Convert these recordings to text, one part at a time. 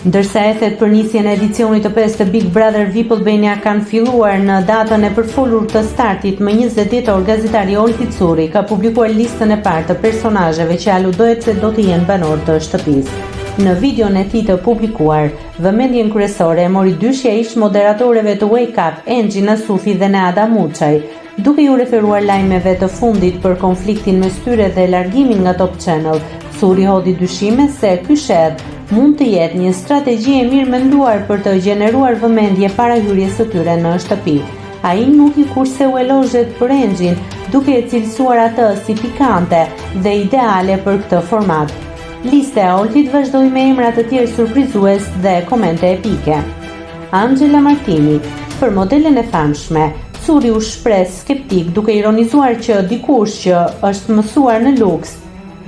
Ndërsa ethet për nisjen e edicionit të 5 të Big Brother VIP Albania kanë filluar në datën e përfolur të startit më 20 dhjetor, gazetari Olti Curri ka publikuar listën e parë të personazheve që aludohet se do të jenë banor të shtëpisë. Në videon e tij të publikuar, vëmendjen kryesore e mori dyshja ish moderatorëve të Wake Up, Enxhi Nasufi dhe Neada Muçaj, duke ju referuar lajmeve të fundit për konfliktin mes tyre dhe largimin nga Top Channel. Curri hodhi dyshime se ky sherr mund të jetë një strategji e mirë menduar për të gjeneruar vëmendje para hyrjes së tyre në shtëpi. Ai nuk i kurseu elozhet për Enxhin, duke e cilësuar atë si pikante dhe ideale për këtë format. Lista e Oltit vazhdoi me emra të tjerë surprizues dhe komente epike. Angela Martini, për modelen e famshme, Curri u shpreh skeptik duke ironizuar që dikush që është mësuar në luks,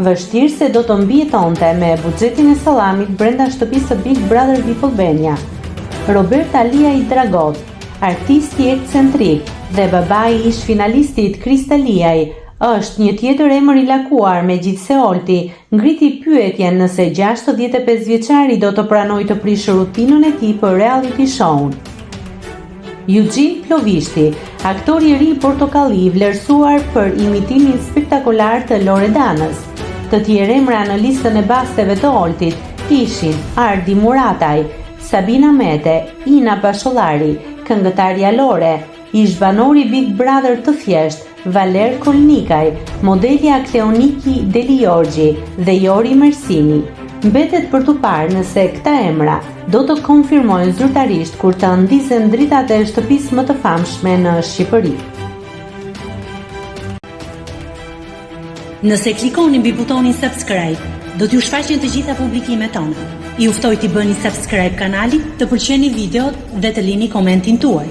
vështirë se do të mbijetonte me buxhetin e sallamit brenda shtëpisë së Big Brother VIP Albania. Roberta Liaj Dragot, artisti ekscentrik dhe babai i ish finalistit Krista Liaj, është një tjetër emër i lakuar, megjithse Olti ngriti pyetjen nëse 65 vjeçari do të pranojë të prishë rutinën e tij për reality show-n. Eugene Plovishti, aktor i ri portokalli i vlerësuar për imitimin spektakolar të Loredanës. Të tjerë emra në listën e basteve të Oltit ishin Ardi Murataj, Sabina Mete, Ina Pashollari, këngëtarja Lore, ish banori Big Brother të thjesht, Valer Kolnikaj, modelja Kleoniki Deliorgji dhe Jori Mersini. Mbetet për të parë nëse këta emra do të konfirmojnë zyrtarisht kur të ndizen dritat e shtëpisë më të famshme në Shqipëri. Nëse klikoni mbi butonin subscribe, do t'ju shfaqen të gjitha publikimet tona. Ju ftoj t'i bëni subscribe kanalit, të pëlqeni videot dhe të lini komentin tuaj.